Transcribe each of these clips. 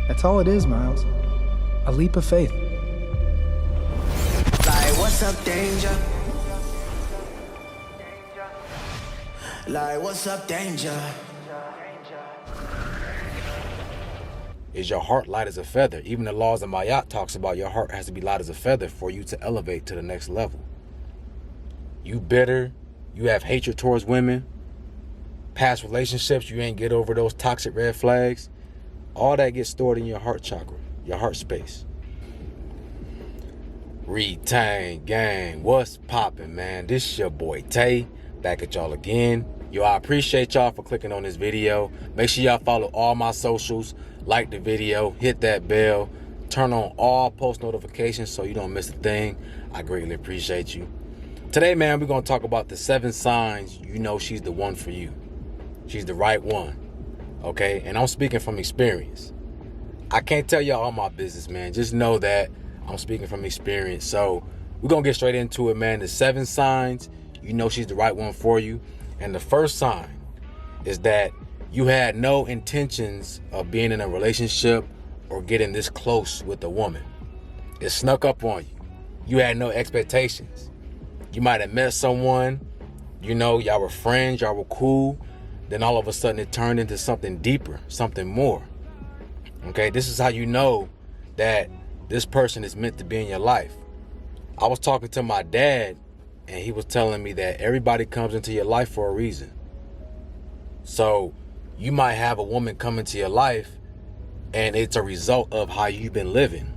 That's all it is, Miles. A leap of faith. Like, what's up, danger? Like, what's up, danger? Is your heart light as a feather? Even the laws of Mayat talks about your heart has to be light as a feather for you to elevate to the next level. You bitter, you have hatred towards women, past relationships, you ain't get over those toxic red flags. All that gets stored in your heart chakra, your heart space. Retain gang, what's poppin', man? This your boy Tay, back at y'all again. Yo, I appreciate y'all for clicking on this video. Make sure y'all follow all my socials, like the video, hit that bell, turn on all post notifications so you don't miss a thing. I greatly appreciate you. Today, man, we're gonna talk about the 7 signs you know she's the one for you. She's the right one, okay? And I'm speaking from experience. I can't tell y'all all my business, man. Just know that I'm speaking from experience. So we're gonna get straight into it, man. The 7 signs you know she's the right one for you. And the first sign is that you had no intentions of being in a relationship or getting this close with a woman. It snuck up on you. You had no expectations. You might have met someone, you know, y'all were friends, y'all were cool. Then all of a sudden it turned into something deeper, something more. Okay, this is how you know that this person is meant to be in your life. I was talking to my dad and he was telling me that everybody comes into your life for a reason. So you might have a woman come into your life and it's a result of how you've been living.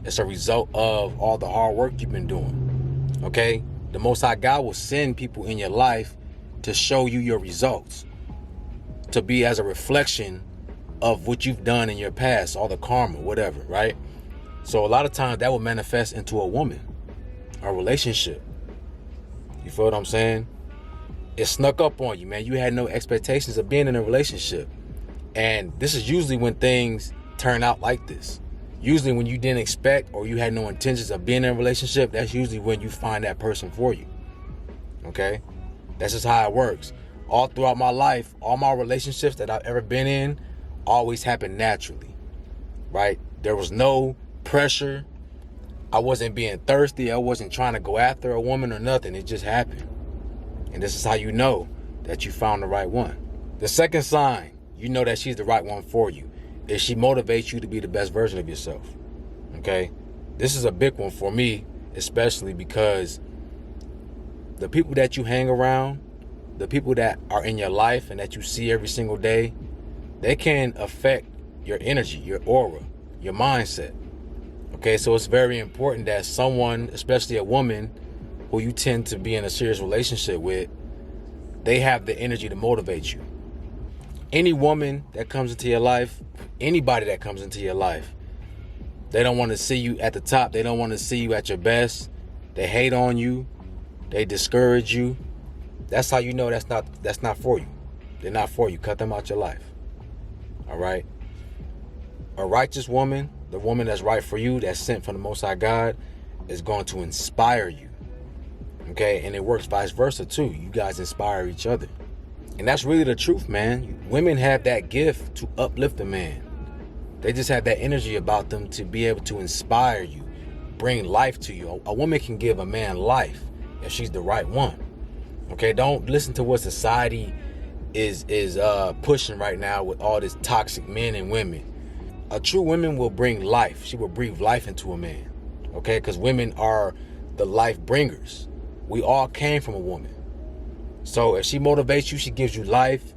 It's a result of all the hard work you've been doing. Okay? The Most High God will send people in your life to show you your results, to be as a reflection of what you've done in your past, all the karma, whatever, right? So a lot of times that will manifest into a woman, a relationship. You feel what I'm saying? It snuck up on you, man. You had no expectations of being in a relationship. And this is usually when things turn out like this. Usually when you didn't expect or you had no intentions of being in a relationship, that's usually when you find that person for you. Okay? That's just how it works. All throughout my life, all my relationships that I've ever been in always happened naturally, right? There was no pressure. I wasn't being thirsty. I wasn't trying to go after a woman or nothing. It just happened. And this is how you know that you found the right one. The second sign you know that she's the right one for you is she motivates you to be the best version of yourself. Okay? This is a big one for me, especially because the people that you hang around, the people that are in your life and that you see every single day, they can affect your energy, your aura, your mindset. Okay, so it's very important that someone, especially a woman who you tend to be in a serious relationship with, they have the energy to motivate you. Any woman that comes into your life, anybody that comes into your life, they don't want to see you at the top. They don't want to see you at your best. They hate on you. They discourage you. That's how you know that's not for you. They're not for you. Cut them out your life. All right? A righteous woman, the woman that's right for you, that's sent from the Most High God, is going to inspire you. Okay? And it works vice versa too. You guys inspire each other. And that's really the truth, man. Women have that gift to uplift a man. They just have that energy about them to be able to inspire you, bring life to you. A woman can give a man life if she's the right one. Okay, don't listen to what society is pushing right now with all this toxic men and women. A true woman will bring life. She will breathe life into a man. Okay, because women are the life bringers. We all came from a woman. So if she motivates you, she gives you life,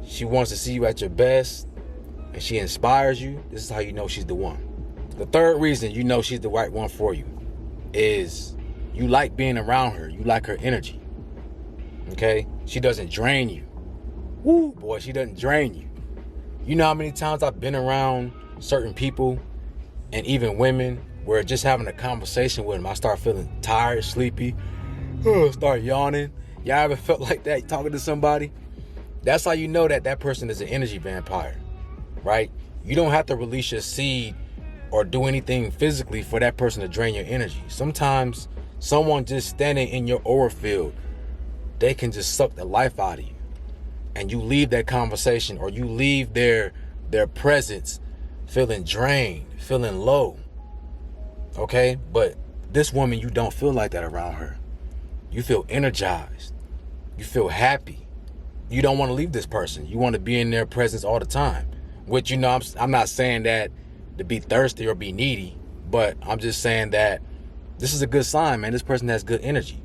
she wants to see you at your best, and she inspires you, this is how you know she's the one. The third reason you know she's the right one for you is you like being around her. You like her energy. Okay? She doesn't drain you. Woo, boy, she doesn't drain you. You know how many times I've been around certain people and even women where just having a conversation with them, I start feeling tired, sleepy, start yawning. Y'all ever felt like that talking to somebody? That's how you know that that person is an energy vampire, right? You don't have to release your seed or do anything physically for that person to drain your energy. Sometimes someone just standing in your aura field, they can just suck the life out of you. And you leave that conversation, or you leave their presence feeling drained, feeling low. Okay? But this woman, you don't feel like that around her. You feel energized. You feel happy. You don't want to leave this person. You want to be in their presence all the time. Which, you know, I'm not saying that to be thirsty or be needy, but I'm just saying that this is a good sign, man. This person has good energy.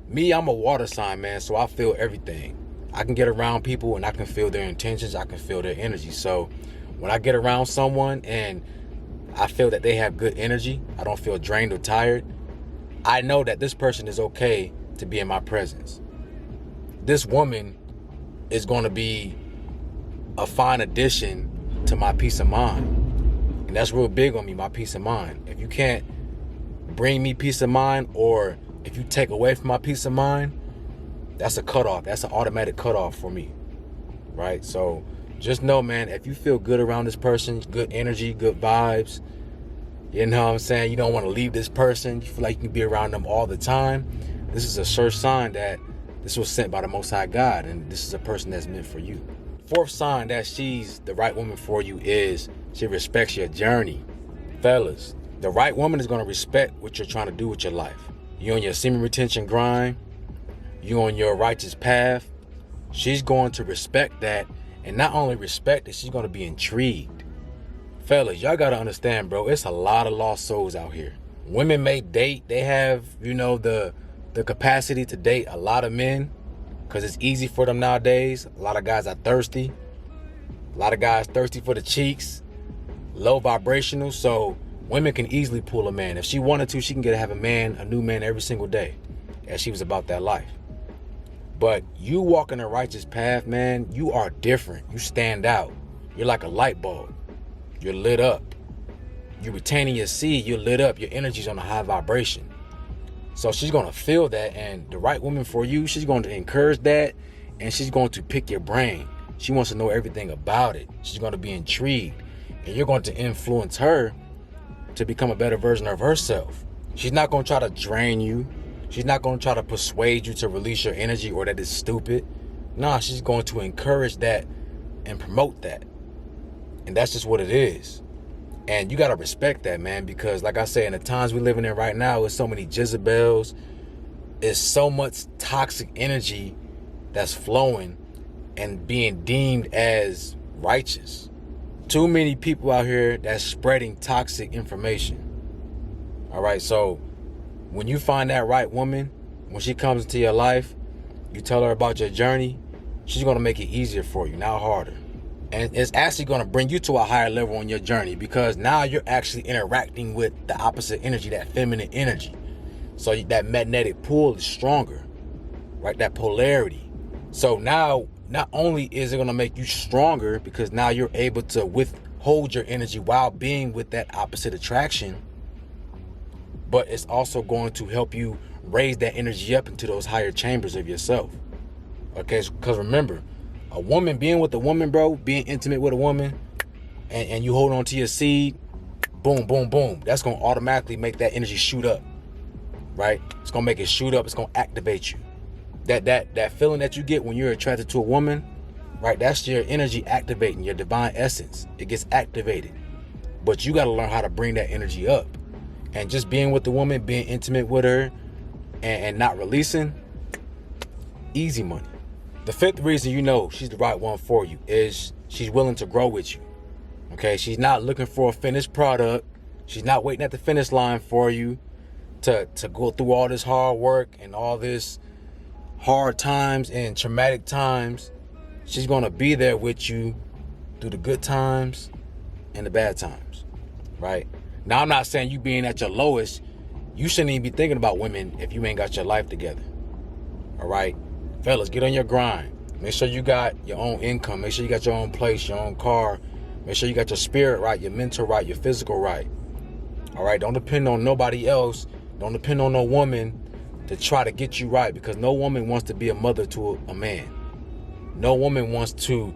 Me, I'm a water sign, man, so I feel everything. I can get around people and I can feel their intentions. I can feel their energy. So when I get around someone and I feel that they have good energy, I don't feel drained or tired, I know that this person is okay to be in my presence. This woman is going to be a fine addition to my peace of mind. And that's real big on me, my peace of mind. If you can't bring me peace of mind, or if you take away from my peace of mind, that's a cutoff. That's an automatic cutoff for me, right? So just know, man, if you feel good around this person, good energy, good vibes, you know what I'm saying? You don't want to leave this person. You feel like you can be around them all the time. This is a sure sign that this was sent by the Most High God, and this is a person that's meant for you. Fourth sign that she's the right woman for you is she respects your journey. Fellas, the right woman is going to respect what you're trying to do with your life. You on your semen retention grind, you on your righteous path, she's going to respect that, and not only respect it, she's going to be intrigued. Fellas, y'all got to understand, bro, it's a lot of lost souls out here. Women may date, they have, you know, the capacity to date a lot of men because it's easy for them nowadays. A lot of guys are thirsty. A lot of guys thirsty for the cheeks, low vibrational, so women can easily pull a man. If she wanted to, she can have a new man every single day, as she was about that life. But you walking a righteous path, man, you are different. You stand out. You're like a light bulb. You're lit up. You're retaining your seed. You're lit up. Your energy's on a high vibration. So she's going to feel that, and the right woman for you, she's going to encourage that, and she's going to pick your brain. She wants to know everything about it. She's going to be intrigued, and you're going to influence her to become a better version of herself. She's not going to try to drain you. She's not going to try to persuade you to release your energy or that it's stupid. Nah, she's going to encourage that and promote that. And that's just what it is. And you got to respect that, man, because like I said, in the times we're living in right now, with so many Jezebels, it's so much toxic energy that's flowing and being deemed as righteous. Too many people out here that's spreading toxic information. All right, so when you find that right woman, when she comes into your life, you tell her about your journey, she's going to make it easier for you, not harder. And it's actually going to bring you to a higher level on your journey, because now you're actually interacting with the opposite energy, that feminine energy. So that magnetic pull is stronger, right? That polarity. So now, not only is it going to make you stronger, because now you're able to withhold your energy while being with that opposite attraction, but it's also going to help you raise that energy up into those higher chambers of yourself. Okay, because remember, a woman, being with a woman, bro, being intimate with a woman, and you hold on to your seed, boom, boom, boom. That's going to automatically make that energy shoot up, right? It's going to make it shoot up. It's going to activate you. That feeling that you get when you're attracted to a woman, right? That's your energy activating, your divine essence. It gets activated. But you got to learn how to bring that energy up. And just being with the woman, being intimate with her, and not releasing, easy money. The fifth reason you know she's the right one for you is she's willing to grow with you. Okay, she's not looking for a finished product. She's not waiting at the finish line for you to go through all this hard work and all this hard times and traumatic times. She's going to be there with you through the good times and the bad times, right? Now, I'm not saying you being at your lowest, you shouldn't even be thinking about women if you ain't got your life together. All right? Fellas, get on your grind. Make sure you got your own income. Make sure you got your own place, your own car. Make sure you got your spirit right, your mental right, your physical right. All right? Don't depend on nobody else. Don't depend on no woman to try to get you right, because no woman wants to be a mother to a man. No woman wants to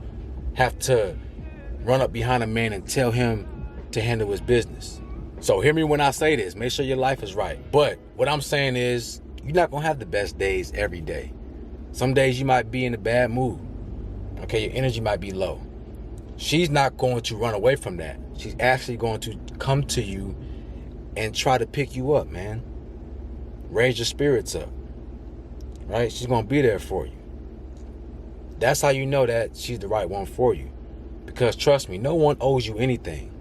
have to run up behind a man and tell him to handle his business. So hear me when I say this. Make sure your life is right. But what I'm saying is, you're not going to have the best days every day. Some days you might be in a bad mood. Okay, your energy might be low. She's not going to run away from that. She's actually going to come to you and try to pick you up, man. Raise your spirits up. Right? She's going to be there for you. That's how you know that she's the right one for you. Because trust me, no one owes you anything.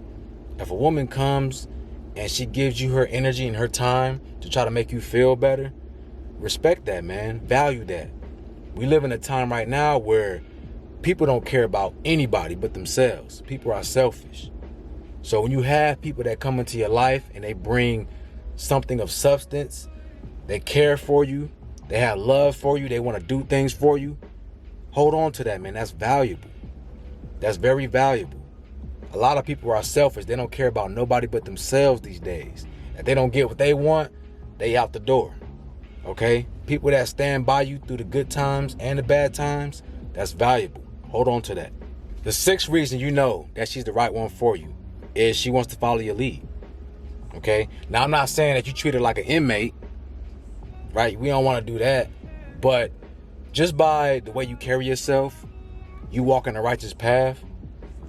If a woman comes and she gives you her energy and her time to try to make you feel better, respect that, man. Value that. We live in a time right now where people don't care about anybody but themselves. People are selfish. So when you have people that come into your life and they bring something of substance, they care for you, they have love for you, they want to do things for you, hold on to that, man. That's valuable. That's very valuable. A lot of people are selfish. They don't care about nobody but themselves these days. If they don't get what they want, they out the door. Okay? People that stand by you through the good times and the bad times, that's valuable. Hold on to that. The sixth reason you know that she's the right one for you is she wants to follow your lead. Okay? Now, I'm not saying that you treat her like an inmate, right? We don't want to do that. But just by the way you carry yourself, you walk in the righteous path,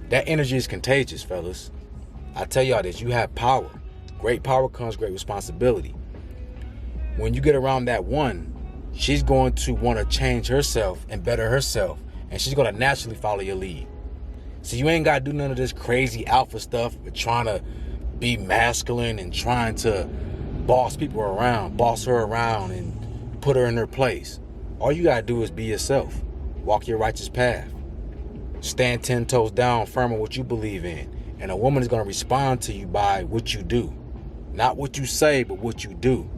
that energy is contagious, fellas. I tell y'all this, you have power. Great power comes great responsibility. When you get around that one, she's going to want to change herself and better herself, and she's going to naturally follow your lead. So you ain't got to do none of this crazy alpha stuff with trying to be masculine and trying to boss people around, boss her around and put her in her place. All you got to do is be yourself. Walk your righteous path. Stand 10 toes down firm on what you believe in. And a woman is going to respond to you by what you do. Not what you say, but what you do.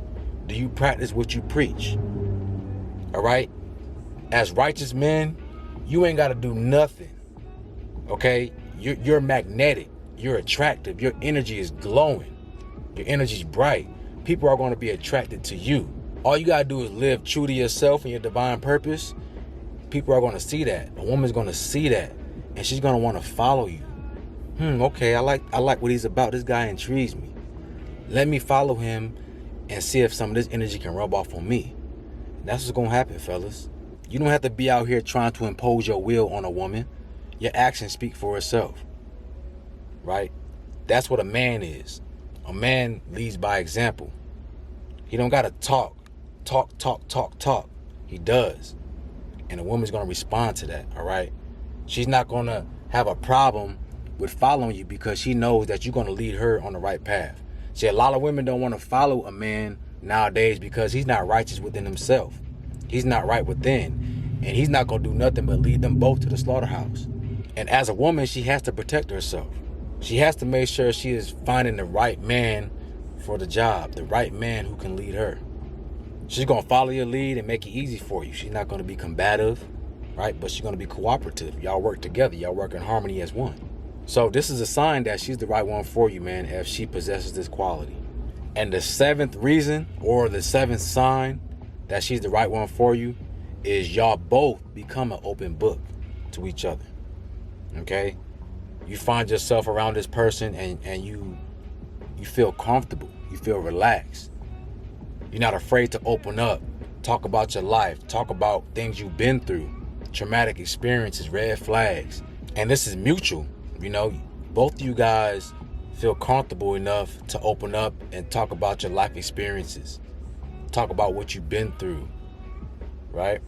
Do you practice what you preach? All right? As righteous men, you ain't got to do nothing. Okay? You're magnetic. You're attractive. Your energy is glowing. Your energy is bright. People are going to be attracted to you. All you got to do is live true to yourself and your divine purpose. People are going to see that. A woman's going to see that. And she's going to want to follow you. Okay, I like what he's about. This guy intrigues me. Let me follow him and see if some of this energy can rub off on me. That's what's going to happen, fellas. You don't have to be out here trying to impose your will on a woman. Your actions speak for itself. Right? That's what a man is. A man leads by example. He don't got to talk. He does. And a woman's going to respond to that, all right? She's not going to have a problem with following you because she knows that you're going to lead her on the right path. See, a lot of women don't want to follow a man nowadays because he's not righteous within himself. He's not right within. And he's not going to do nothing but lead them both to the slaughterhouse. And as a woman, she has to protect herself. She has to make sure she is finding the right man for the job, the right man who can lead her. She's going to follow your lead and make it easy for you. She's not going to be combative, right? But she's going to be cooperative. Y'all work together. Y'all work in harmony as one. So this is a sign that she's the right one for you, man, if she possesses this quality. And the seventh reason, or the seventh sign that she's the right one for you, is y'all both become an open book to each other. Okay? You find yourself around this person and you feel comfortable. You feel relaxed. You're not afraid to open up, talk about your life, talk about things you've been through, traumatic experiences, red flags. And this is mutual. You know, both of you guys feel comfortable enough to open up and talk about your life experiences, talk about what you've been through, right?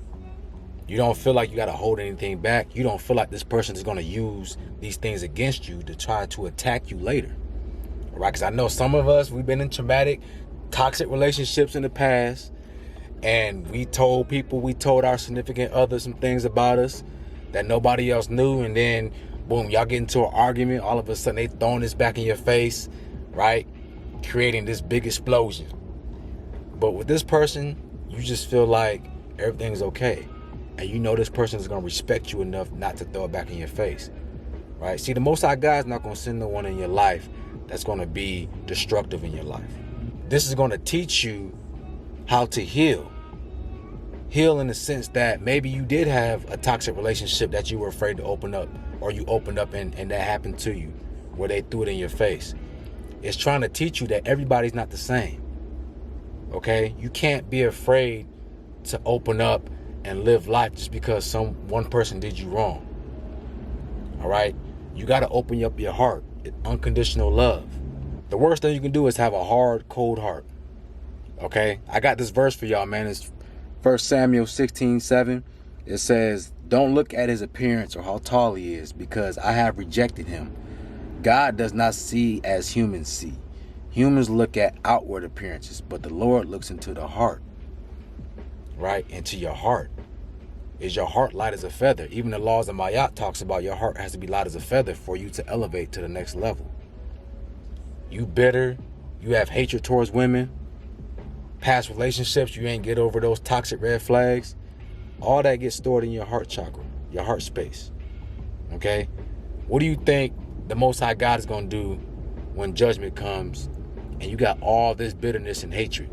You don't feel like you got to hold anything back. You don't feel like this person is going to use these things against you to try to attack you later, right? Because I know some of us, we've been in traumatic, toxic relationships in the past, and we told our significant others some things about us that nobody else knew, and then boom, y'all get into an argument, all of a sudden they throwing this back in your face, right? Creating this big explosion. But with this person, you just feel like everything's okay, and you know this person is going to respect you enough not to throw it back in your face, right? See, the Most High God is not going to send no one in your life that's going to be destructive in your life. This is going to teach you how to heal. Heal in the sense that maybe you did have a toxic relationship that you were afraid to open up, or you opened up and that happened to you, where they threw it in your face. It's trying to teach you that everybody's not the same. Okay? You can't be afraid to open up and live life just because one person did you wrong. All right? You got to open up your heart. Unconditional love. The worst thing you can do is have a hard, cold heart. Okay? I got this verse for y'all, man. It's 1 Samuel 16:7. It says, "Don't look at his appearance or how tall he is, because I have rejected him. God does not see as humans see. Humans look at outward appearances, but the Lord looks into the heart." Right? Into your heart. Is your heart light as a feather? Even the laws of Mayat talks about your heart has to be light as a feather for you to elevate to the next level. You bitter, you have hatred towards women, past relationships, you ain't get over those toxic red flags. All that gets stored in your heart chakra, your heart space. Okay? What do you think the Most High God is going to do when judgment comes and you got all this bitterness and hatred?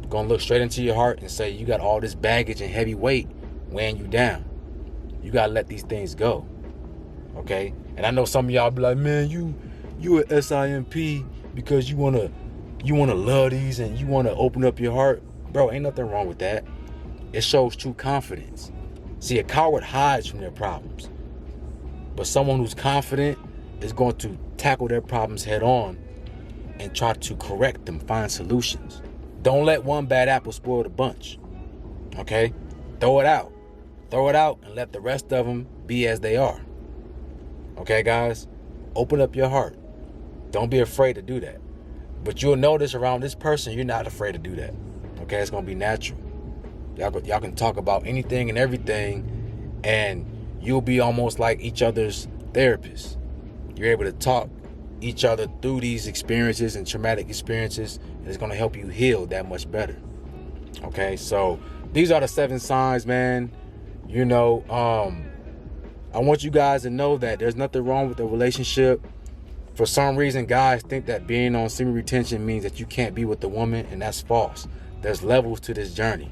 Going to look straight into your heart and say you got all this baggage and heavy weight weighing you down. You got to let these things go. Okay? And I know some of y'all be like, man, you a SIMP because you want to love these and you want to open up your heart. Bro, ain't nothing wrong with that. It shows true confidence. See, a coward hides from their problems. But someone who's confident is going to tackle their problems head on and try to correct them, find solutions. Don't let one bad apple spoil the bunch. Okay? Throw it out. Throw it out and let the rest of them be as they are. Okay, guys? Open up your heart. Don't be afraid to do that. But you'll notice around this person, you're not afraid to do that. Okay? It's going to be natural. Y'all can talk about anything and everything, and you'll be almost like each other's therapist. You're able to talk each other through these experiences and traumatic experiences, and it's going to help you heal that much better. Okay? So these are the 7 signs, man. You know, I want you guys to know that there's nothing wrong with the relationship. For some reason, guys think that being on semen retention means that you can't be with the woman, and that's false. There's levels to this journey.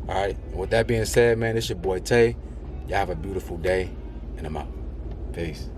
All right? And with that being said, man, it's your boy Tay. Y'all have a beautiful day, and I'm out. Peace.